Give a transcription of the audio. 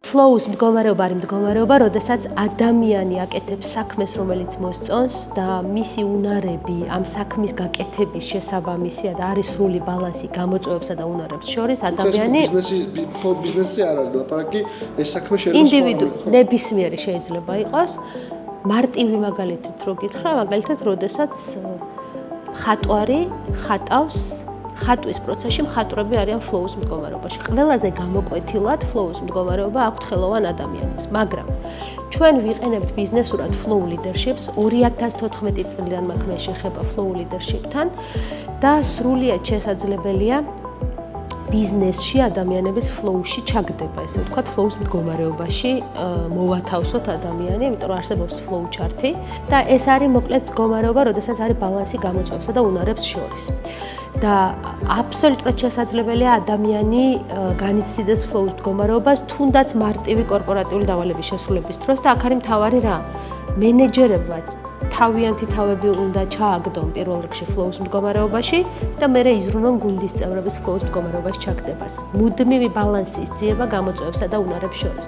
Flow-ს მდგომარეობა არის მდგომარეობა, როდესაც ადამიანი აკეთებს საქმეს, რომელიც მოსწონს და მისი უნარები ამ საქმის გაკეთების შესაბამისია და არის სრული ბალანსი გამოწვევებსა და უნარებს შორის ადამიანი ბიზნესი არ არის, ლაპარაკი ეს საქმე შეიძლება ინდივიდუალური ნებისმიერი შეიძლება იყოს. მარტივი მაგალითით რო გითხრა, მაგალითად, როდესაც ხატვარი ხატავს ხატვის პროცესში მხატვრები არიან flow-ს მდგომარეობაში. ყველაზე გამოკვეთილად flow-ს მდგომარეობა აქვთ ხელოვან ადამიანებს, მაგრამ ჩვენ ვიყენებთ ბიზნესურად flow leadership-ს 2014 წლიდან მაქვს მე შეხება flow leadership-თან და სრულიად შესაძლებელია ბიზნესში ადამიანების flow-ში ჩაგდება, ესე ვთქვათ, flow-ს მდგომარეობაში მოვათავსოთ ადამიანი, იმიტომ რომ არსებობს flow chart-ი და ეს არის მოკლედ მდგომარეობა, როდესაც არის ბალანსი გამოწვევებსა და უნარებს შორის. და აბსოლუტურად შესაძლებელია ადამიანი განიცდიდეს flow-ს მდგომარეობას, თუნდაც მარტივი კორპორატიული დავალების შესრულების დროს და აქ არის მთავარი რა? მენეჯერებმა თავიანთი თავები უნდა ჩააგდონ პირველ რიგში flow-ს მდგომარეობაში და მერე იზრუნონ გუნდის წევრების flow-ს მდგომარეობაში ჩაგდებას. მუდმივი ბალანსის ძიება გამოწვევებსა და უნარებს შორის.